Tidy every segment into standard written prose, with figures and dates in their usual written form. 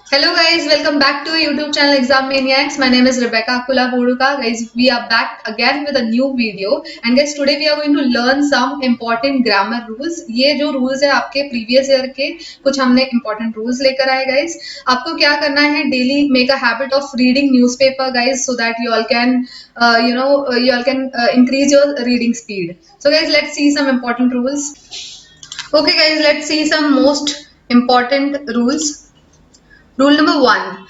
Hello guys, welcome back to our YouTube channel Exam Maniacs. My name is Rebecca Akula Boruka. Guys, we are back again with a new video. And guys, today we are going to learn some important grammar rules. ये जो rules है आपके previous year के कुछ हमने important rules लेकर आए guys. आपको क्या करना है daily make a habit of reading newspaper guys so that you all can increase your reading speed. So guys, let's see some important rules. Okay guys, let's see some most important rules. Rule number one,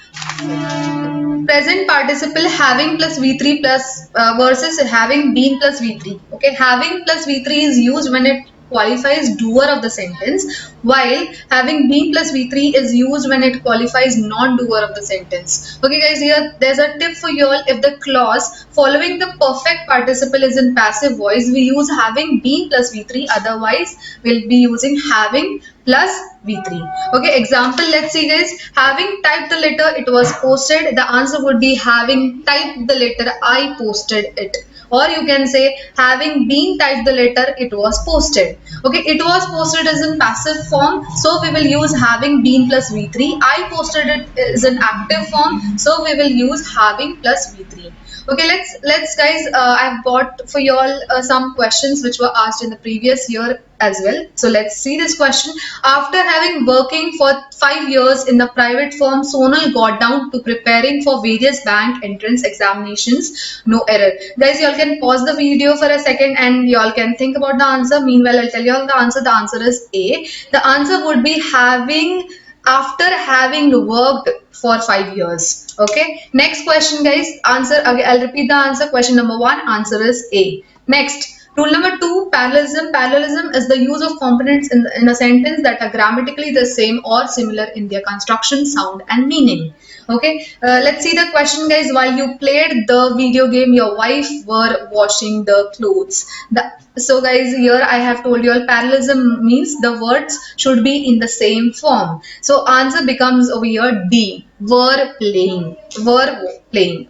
present participle having plus V3 plus versus having been plus V3. Okay, having plus V3 is used when it qualifies doer of the sentence, while having been plus V3 is used when it qualifies non-doer of the sentence. Okay guys, here there's a tip for you all. If the clause following the perfect participle is in passive voice, we use having been plus V3, otherwise we'll be using having plus V3. Okay, example, let's see guys. Having typed the letter, it was posted. The answer would be having typed the letter, I posted it. Or you can say having been typed the letter, it was posted. Okay, it was posted is in passive form, so we will use having been plus V3. I posted it is in active form, so we will use having plus V3. Okay, let's guys, I've got for you all some questions which were asked in the previous year as well. So let's see this question. After having working for 5 years in the private firm, Sonal got down to preparing for various bank entrance examinations. No error. Guys, you all can pause the video for a second and you all can think about the answer. Meanwhile, I'll tell you all the answer. The answer is A. The answer would be having after having worked for 5 years. Okay, next question guys, answer again, I'll repeat the answer. Question number 1, answer is A. Next, rule number 2, parallelism. Parallelism is the use of components in a sentence that are grammatically the same or similar in their construction, sound and meaning. Okay, let's see the question guys. While you played the video game, your wife were washing the clothes. So guys, here I have told you all parallelism means the words should be in the same form. So answer becomes over here D, were playing,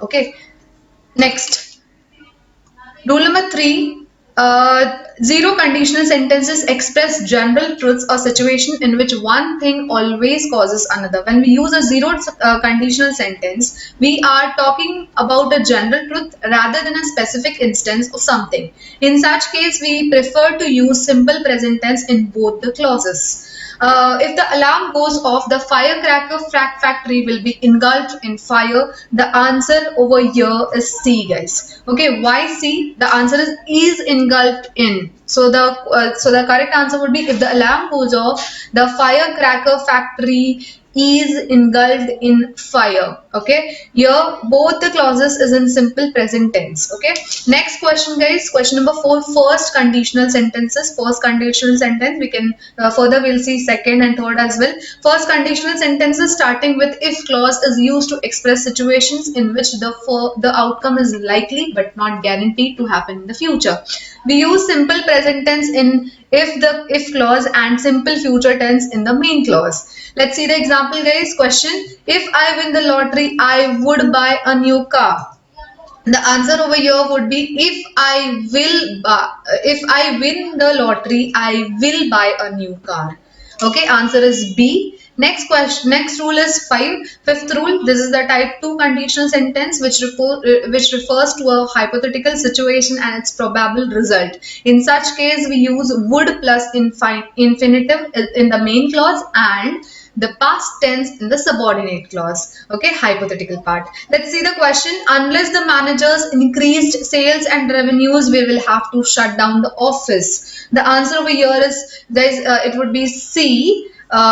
okay. Next, rule number 3, zero conditional sentences express general truths or situation in which one thing always causes another. When we use a zero conditional sentence, we are talking about a general truth rather than a specific instance of something. In such case, we prefer to use simple present tense in both the clauses. If the alarm goes off, the firecracker factory will be engulfed in fire. The answer over here is C, guys. Okay, why C? The answer is engulfed in. So the correct answer would be if the alarm goes off, the firecracker factory is engulfed in fire. Okay, here both the clauses is in simple present tense. Okay, next question guys, question number 4, first conditional sentences. First conditional sentence, we can further we'll see second and third as well. First conditional sentences starting with if clause is used to express situations in which the outcome is likely but not guaranteed to happen in the future. We use simple present tense in if clause and simple future tense in the main clause. Let's see the example guys. Question, if I win the lottery, I would buy a new car. The answer over here would be if I win the lottery, I will buy a new car. Okay, answer is B. Next question, next rule is 5. Fifth rule, this is the type 2 conditional sentence which refers to a hypothetical situation and its probable result. In such case, we use would plus infinitive in the main clause and the past tense in the subordinate clause. Okay, hypothetical part. Let's see the question. Unless the managers increased sales and revenues, we will have to shut down the office. The answer over here is guys, it would be C.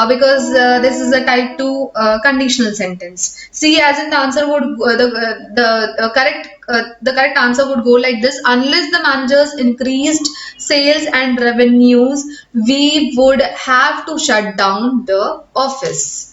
Because this is a type 2 conditional sentence. C as in the answer would the correct answer would go like this: unless the managers increased sales and revenues, we would have to shut down the office.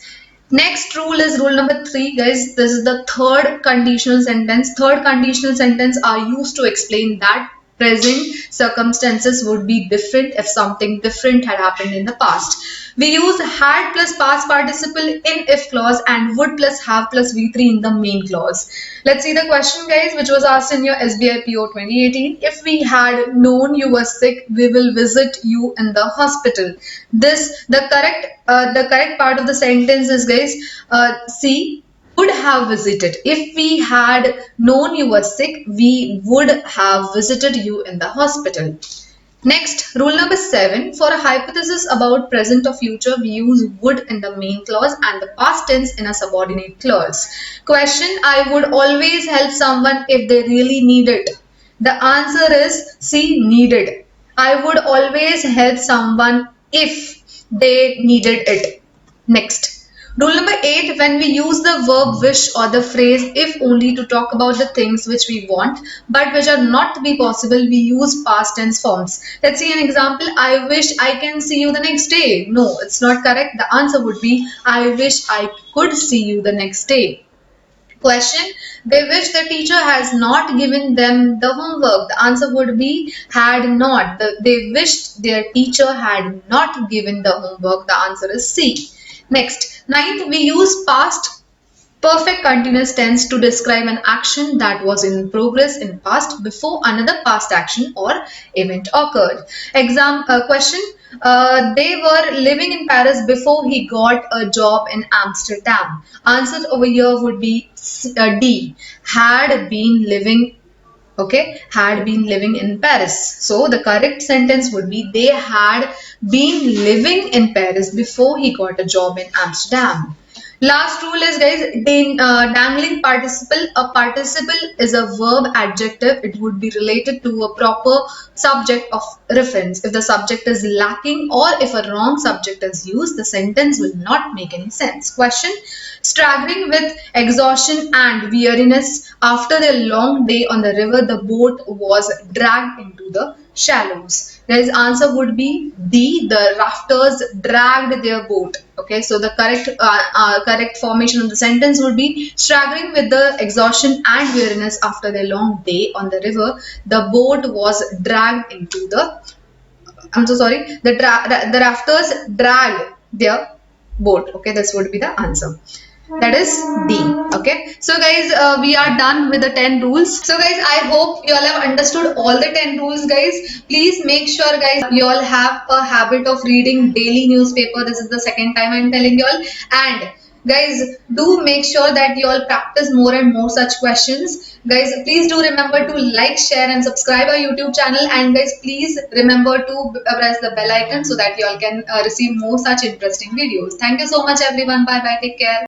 Next rule is rule number 3 guys. This is the third conditional sentence. Third conditional sentence are used to explain that present circumstances would be different if something different had happened in the past. We use had plus past participle in if clause and would plus have plus V3 in the main clause. Let's see the question, guys, which was asked in your SBI PO 2018. If we had known you were sick, we will visit you in the hospital. The correct part of the sentence is, guys, C, would have visited. If we had known you were sick, we would have visited you in the hospital. Next, rule number 7. For a hypothesis about present or future, we use would in the main clause and the past tense in a subordinate clause. Question, I would always help someone if they really need it. The answer is C, needed. I would always help someone if they needed it. Next. Rule number 8, when we use the verb wish or the phrase if only to talk about the things which we want but which are not to be possible, we use past tense forms. Let's see an example. I wish I can see you the next day. No, it's not correct. The answer would be I wish I could see you the next day. Question, they wish the teacher has not given them the homework. The answer would be had not. They wished their teacher had not given the homework. The answer is C. Next, ninth, we use past perfect continuous tense to describe an action that was in progress in past before another past action or event occurred. Question, they were living in Paris before he got a job in Amsterdam. Answer over here would be D, had been living. Okay, had been living in Paris. So the correct sentence would be they had been living in Paris before he got a job in Amsterdam. Last rule is, guys, dangling participle. A participle is a verb adjective. It would be related to a proper subject of reference. If the subject is lacking or if a wrong subject is used, the sentence will not make any sense. Question, staggering with exhaustion and weariness after their long day on the river, the boat was dragged into the shallows. Guys, answer would be D, the rafters dragged their boat. Okay, so the correct formation of the sentence would be staggering with the exhaustion and weariness after their long day on the river, the boat was dragged into the, I'm so sorry, the rafters dragged their boat. Okay, this would be the answer. That is D. Okay, so guys, we are done with the 10 rules. So guys, I hope you all have understood all the 10 rules, guys. Please make sure, guys, you all have a habit of reading daily newspaper. This is the second time I'm telling you all. And guys, do make sure that you all practice more and more such questions. Guys, please do remember to like, share and subscribe our YouTube channel. And guys, please remember to press the bell icon so that you all can receive more such interesting videos. Thank you so much, everyone. Bye bye. Take care.